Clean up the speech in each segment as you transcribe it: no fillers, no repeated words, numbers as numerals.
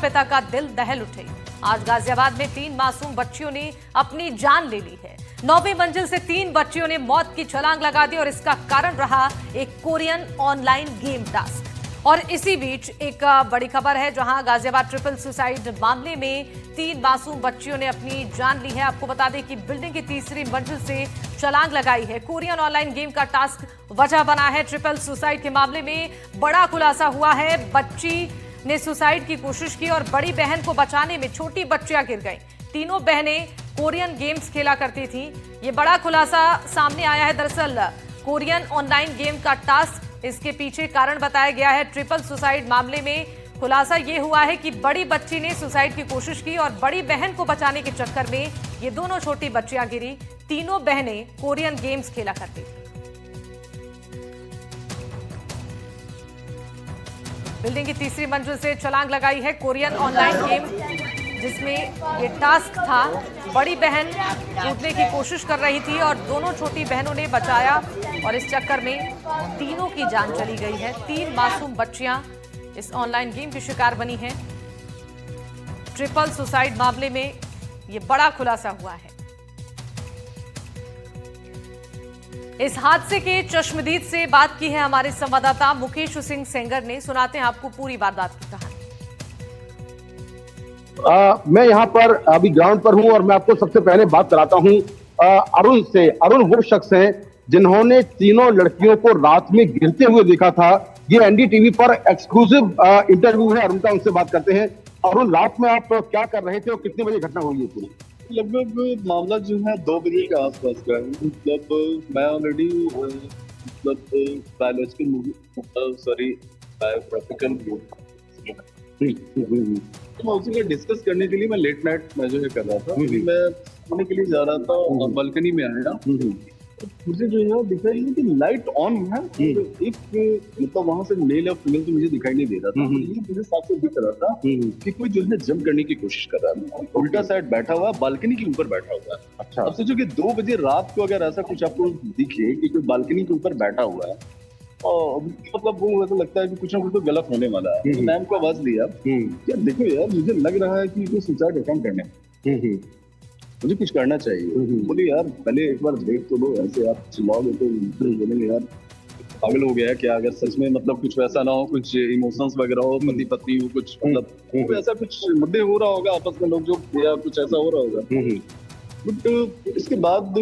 पिता का दिल दहल उठे। आज गाजियाबाद में 3 मासूम बच्चियों ने अपनी जान ले ली है। 9वीं मंजिल से 3 बच्चियों ने मौत की छलांग लगा दी और इसका कारण रहा एक कोरियन ऑनलाइन गेम टास्क। और इसी बीच एक बड़ी खबर है, जहां गाजियाबाद ट्रिपल सुसाइड मामले में 3 मासूम बच्चियों ने अपनी जान ली है। आपको बता दें कि बिल्डिंग की 3री मंजिल से छलांग लगाई है। कोरियन ऑनलाइन गेम का टास्क वजह बना है। ट्रिपल सुसाइड के मामले में बड़ा खुलासा हुआ है। बच्ची ने सुसाइड की कोशिश की और बड़ी बहन को बचाने में छोटी बच्चियां गिर गईं। तीनों बहनें कोरियन गेम्स खेला करती थीं। ये बड़ा खुलासा सामने आया है। दरअसल कोरियन ऑनलाइन गेम का टास्क इसके पीछे कारण बताया गया है। ट्रिपल सुसाइड मामले में खुलासा ये हुआ है कि बड़ी बच्ची ने सुसाइड की कोशिश की और बड़ी बहन को बचाने के चक्कर में ये दोनों छोटी बच्चियां गिरी। तीनों बहनें कोरियन गेम्स खेला करती थी। बिल्डिंग की 3री मंजिल से छलांग लगाई है। कोरियन ऑनलाइन गेम जिसमें ये टास्क था। बड़ी बहन कूदने की कोशिश कर रही थी और दोनों छोटी बहनों ने बचाया और इस चक्कर में तीनों की जान चली गई है। 3 मासूम बच्चियां इस ऑनलाइन गेम की शिकार बनी हैं। ट्रिपल सुसाइड मामले में ये बड़ा खुलासा हुआ है। इस हादसे के चश्मदीद से बात की है हमारे संवाददाता मुकेश सिंह सेंगर ने। सुनाते हैं आपको पूरी वारदात की कहानी। मैं यहाँ पर अभी ग्राउंड पर हूँ और मैं आपको सबसे पहले बात कराता हूँ अरुण से। अरुण वो शख्स हैं जिन्होंने तीनों लड़कियों को रात में गिरते हुए देखा था। ये एनडीटीवी पर एक्सक्लूसिव इंटरव्यू है अरुण का, उनसे बात करते हैं। अरुण, रात में आप क्या कर रहे थे और कितने बजे घटना हुई है पूरी? लगभग मामला जो है 2 बजे के आसपास का है। मतलब मैं ऑलरेडी बायोलॉजिकल सॉरी बायोग्राफिकल मैं उसी को डिस्कस करने के लिए मैं लेट नाइट मैं जो है कर रहा था। अभी मैं सोने के लिए जा रहा था और बालकनी में आया। मुझे जो है दिखाई नहीं कि लाइट ऑन है। एक मतलब वहां से मेल या फीमेल तो मुझे दिखाई नहीं दे रहा था। मुझे साफ से दिख रहा था कि कोई जो है जंप करने की कोशिश कर रहा है। उल्टा साइड बैठा हुआ है, बालकनी के ऊपर बैठा हुआ है। अच्छा, अब सोचो कि 2 बजे रात को अगर ऐसा कुछ आपको दिखे कि कोई बालकनी के ऊपर बैठा हुआ है और मतलब वो ऐसा लगता है कि कुछ ना कुछ तो गलत होने वाला है। तो मैम को आवाज दिया, यार देखो यार मुझे लग रहा है कि कोई सुसाइड अटेम्प्ट करने मुझे कुछ करना चाहिए। बोले यार पहले एक बार देख तो लो, ऐसे आप चिल्लाओगे तो बोलेंगे यार पागल हो गया क्या। अगर सच में मतलब कुछ वैसा ना हो, कुछ इमोशंस वगैरह हो, पति पत्नी हो, कुछ मतलब ऐसा कुछ मुद्दे हो रहा होगा आपस में लोग जो, या कुछ ऐसा हो रहा होगा। बट इसके बाद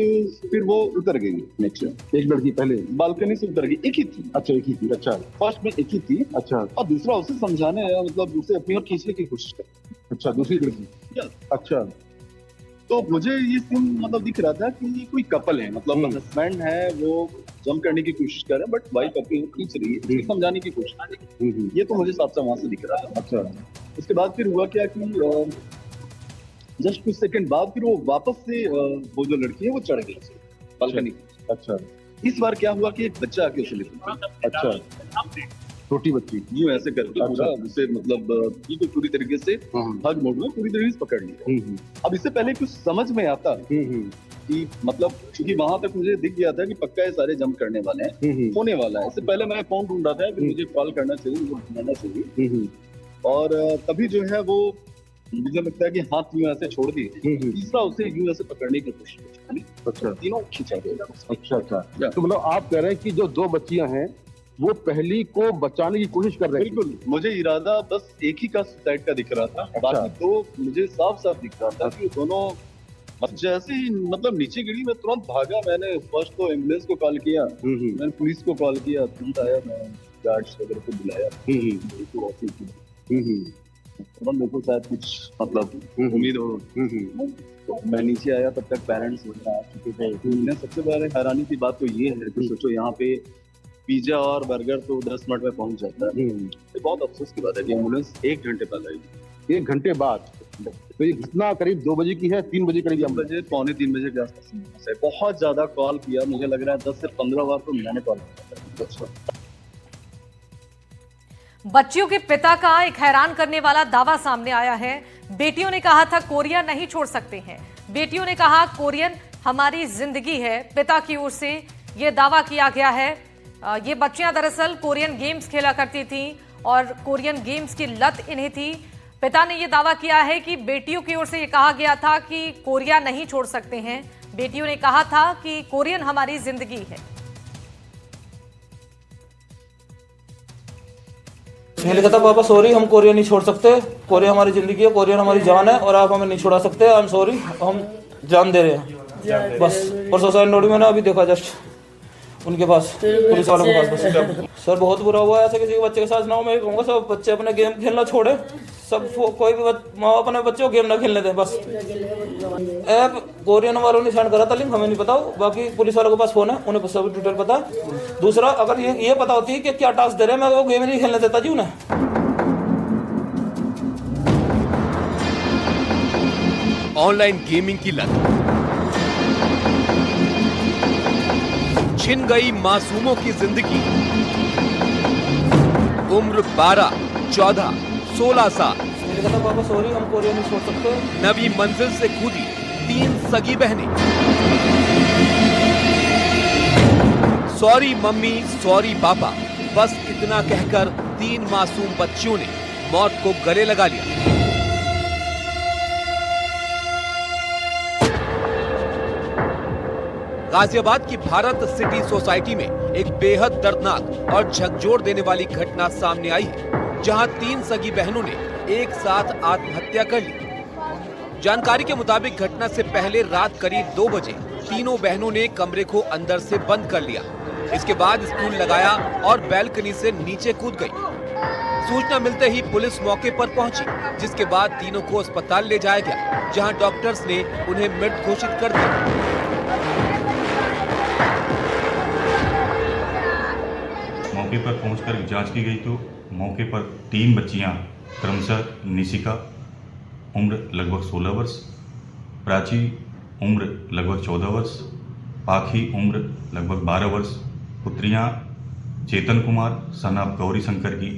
फिर वो उतर गई। नेक्स्ट एक लड़की पहले बालकनी से उतर गई। एक ही थी। अच्छा, एक ही थी। अच्छा, फर्स्ट में एक ही थी। अच्छा, और दूसरा उसे समझाने आया, मतलब उसे अपनी ओर खींचने की कोशिश कर। अच्छा, दूसरी लड़की। अच्छा, तो मुझे ये सीन मतलब दिख रहा था कि कोई कपल है, मतलब हस्बैंड है, वो जंप करने की कोशिश कर रहे हैं बट वाइफ अपनी खींच रही है, समझाने की कोशिश। ये तो मुझे साफ साफ वहां से दिख रहा था। अच्छा, उसके बाद फिर हुआ क्या कि जस्ट कुछ सेकंड बाद फिर वो वापस से वो जो लड़की है वो चढ़ गई बालकनी। अच्छा, इस बार क्या हुआ कि एक बच्चा आके उसे लेता। अच्छा, छोटी बच्ची यूं ऐसे करके पूरा उसे मतलब ये पूरी तरीके से हग मोड में पूरी तरीके से पकड़ लिया। अब इससे पहले कुछ समझ में आता कि मतलब क्योंकि वहां तक मुझे दिख गया था कि पक्का ये सारे जंप करने वाले हैं, होने वाला है। इससे पहले मैं फोन ढूंढ रहा था कि मुझे कॉल करना चाहिए, मुझे ढूंढना चाहिए। और तभी जो है वो मुझे लगता है कि हाथ यूं ऐसे छोड़ दी, तीसरा उसे यूं ऐसे पकड़ने की कोशिश की। अच्छा, तीनों खींचा गया। अच्छा अच्छा, तो मतलब आप कह रहे हैं कि जो 2 बच्चियां हैं वो पहली को बचाने की कोशिश कर रहे हैं? बिल्कुल, मुझे इरादा बस एक ही का सुसाइड का दिख रहा था। अच्छा। बाकी 2 मुझे साफ साफ दिख रहा था कि दोनों जैसे ही मतलब नीचे गिरी मैं तुरंत भागा। मैंने फर्स्ट तो एम्बुलेंस को कॉल किया, मैंने पुलिस को कॉल किया, तुरंत आया, मैं गार्ड्स वगैरह को बुलाया। मेरे को शायद कुछ मतलब उम्मीद हो। तो मैं नीचे आया, तब तक पेरेंट्स आ चुके थे। सबसे पहले हैरानी की बात तो ये है कि सोचो यहाँ पे पिज्जा और बर्गर तो 10 मिनट में पहुंच जाता है। ये बहुत अफसोस की बात है कि एम्बुलेंस 1 घंटे बाद आई। 1 घंटे बाद? तो ये घटना करीब 2 बजे की है, 3 बजे करीब? 3 बजे, पौने 3 बजे के आसपास। बहुत ज्यादा कॉल किया, मुझे लग रहा है 10 से 15 बार तो मैंने कॉल किया। बच्चियों के पिता का एक हैरान करने वाला दावा सामने आया है। बेटियों ने कहा था कोरिया नहीं छोड़ सकते हैं। बेटियों ने कहा कोरियन हमारी जिंदगी है। पिता की ओर से यह दावा किया गया है। ये बच्चियां दरअसल कोरियन गेम्स खेला करती थीं और कोरियन गेम्स की लत इन्हें थी। पिता ने यह दावा किया है कि बेटियों की ओर से यह कहा गया था कि कोरिया नहीं छोड़ सकते हैं। बेटियों ने कहा था कि कोरियन हमारी जिंदगी है। मैंने कहा था पापा सॉरी, हम कोरिया नहीं छोड़ सकते, कोरिया हमारी जिंदगी है, कोरियन हमारी जान है और आप हमें नहीं छोड़ा सकते। आई एम सॉरी, हम जान दे रहे हैं बस। और सुसाइड नोट मैंने अभी देखा जस्ट उनके पास, पुलिस वालों के पास बस। सर बहुत बुरा हुआ है, ऐसे किसी के बच्चे के साथ ना हो। मैं कहूँगा सब बच्चे अपने गेम खेलना छोड़े, सब कोई भी माँ अपने बच्चों को गेम ना खेलने दें बस। ऐप कोरियन वालों ने सेंड करा था लिंक, हमें नहीं पता, बाकी पुलिस वालों के पास फोन है, उन्हें सब डिटेल पता। दूसरा अगर ये पता होती है कि क्या टास्क दे रहे हैं, मैं वो गेम नहीं खेलने देता जी उन्हें। ऑनलाइन गेमिंग की लत छिन गई मासूमों की जिंदगी। उम्र 12, 14, 16 साल। मैंने कहा था पापा सॉरी, हम कोरिया नहीं छोड़ सकते। नवी मंजिल से कूदी 3 सगी बहनें। सॉरी मम्मी, सॉरी पापा, बस इतना कहकर 3 मासूम बच्चियों ने मौत को गले लगा लिया। गाजियाबाद की भारत सिटी सोसाइटी में एक बेहद दर्दनाक और झकझोर देने वाली घटना सामने आई है, जहां 3 सगी बहनों ने एक साथ आत्महत्या कर ली। जानकारी के मुताबिक घटना से पहले रात करीब 2 बजे तीनों बहनों ने कमरे को अंदर से बंद कर लिया। इसके बाद स्टूल लगाया और बैल्कनी से नीचे कूद गई। सूचना मिलते ही पुलिस मौके पर पहुंची, जिसके बाद तीनों को अस्पताल ले जाया गया, जहां डॉक्टर्स ने उन्हें मृत घोषित कर दिया। मौके पर पहुंचकर जांच की गई तो मौके पर 3 बच्चियां क्रमशः निशिका उम्र लगभग 16 वर्ष, प्राची उम्र लगभग 14 वर्ष, पाखी उम्र लगभग 12 वर्ष, पुत्रियां चेतन कुमार सन ऑफ गौरी शंकर की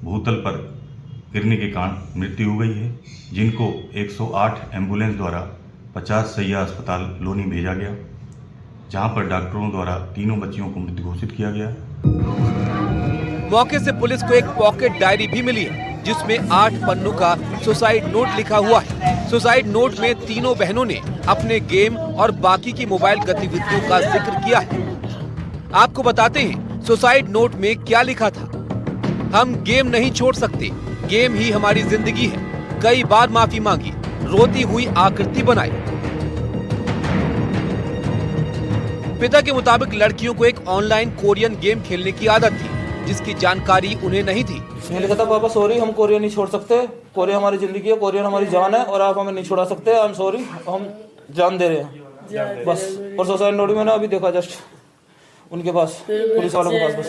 भूतल पर गिरने के कारण मृत्यु हो गई है, जिनको 108 एम्बुलेंस द्वारा 50 सैया अस्पताल लोनी भेजा गया, जहां पर डॉक्टरों द्वारा तीनों बच्चियों को मृत घोषित किया गया। मौके से पुलिस को एक पॉकेट डायरी भी मिली है, जिसमें 8 पन्नों का सुसाइड नोट लिखा हुआ है। सुसाइड नोट में तीनों बहनों ने अपने गेम और बाकी की मोबाइल गतिविधियों का जिक्र किया है। आपको बताते हैं सुसाइड नोट में क्या लिखा था। हम गेम नहीं छोड़ सकते, गेम ही हमारी जिंदगी है। कई बार माफी मांगी, रोती हुई आकृति बनाई। पिता के मुताबिक लड़कियों को एक ऑनलाइन कोरियन गेम खेलने की आदत थी, जिसकी जानकारी उन्हें नहीं थी। मैंने कहा था पापा सॉरी, हम कोरिया नहीं छोड़ सकते, कोरिया हमारी जिंदगी है, कोरियन हमारी जान है और आप हमें नहीं छोड़ा सकते। आई एम सॉरी, हम जान दे रहे हैं बस। और सुसाइड नोट मैंने अभी देखा जस्ट उनके पास, पुलिस वालों के पास बस।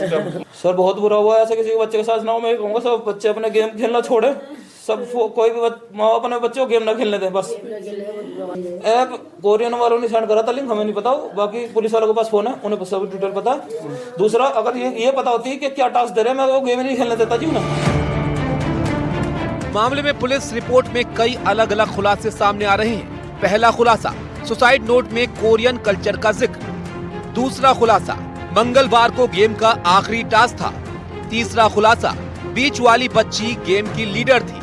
सर बहुत बुरा हुआ है, ऐसे किसी के बच्चे के साथ ना हो। मैं कहूँगा सब बच्चे अपने गेम खेलना छोड़े, सब कोई भी माँ अपने बच्चों को गेम ना खेलने दें बस। ऐप कोरियन वालों ने सेंड करा था लिंक, हमें नहीं पता, बाकी पुलिस वालों के पास फोन है, उन्हें सब डिटेल पता। दूसरा अगर ये पता होती है कि क्या टास्क दे रहे हैं, मैं वो गेम नहीं खेलने देता जी उन्हें। मामले में पुलिस रिपोर्ट में कई अलग अलग खुलासे सामने आ रहे हैं। पहला खुलासा, सुसाइड नोट में कोरियन कल्चर का जिक्र। दूसरा खुलासा, मंगलवार को गेम का आखिरी टास्क था। तीसरा खुलासा, बीच वाली बच्ची गेम की लीडर थी।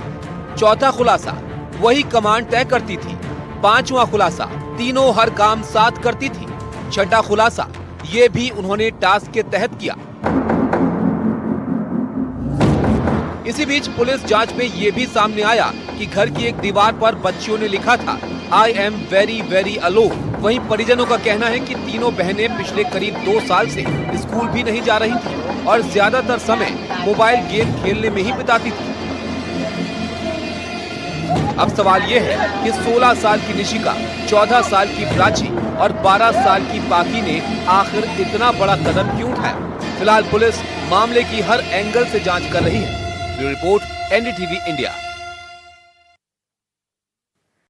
चौथा खुलासा, वही कमांड तय करती थी। पांचवा खुलासा, तीनों हर काम साथ करती थी। छठा खुलासा, ये भी उन्होंने टास्क के तहत किया। इसी बीच पुलिस जांच में ये भी सामने आया कि घर की एक दीवार पर बच्चियों ने लिखा था I am very very alone. वहीं परिजनों का कहना है कि तीनों बहनें पिछले करीब 2 साल से स्कूल भी नहीं जा रही थी और ज्यादातर समय मोबाइल गेम खेलने में ही बिताती थी। अब सवाल ये है कि 16 साल की निशिका, 14 साल की प्राची और 12 साल की पाकी ने आखिर इतना बड़ा कदम क्यों उठाया। फिलहाल पुलिस मामले की हर एंगल से जांच कर रही है। Bureau report, NDTV India.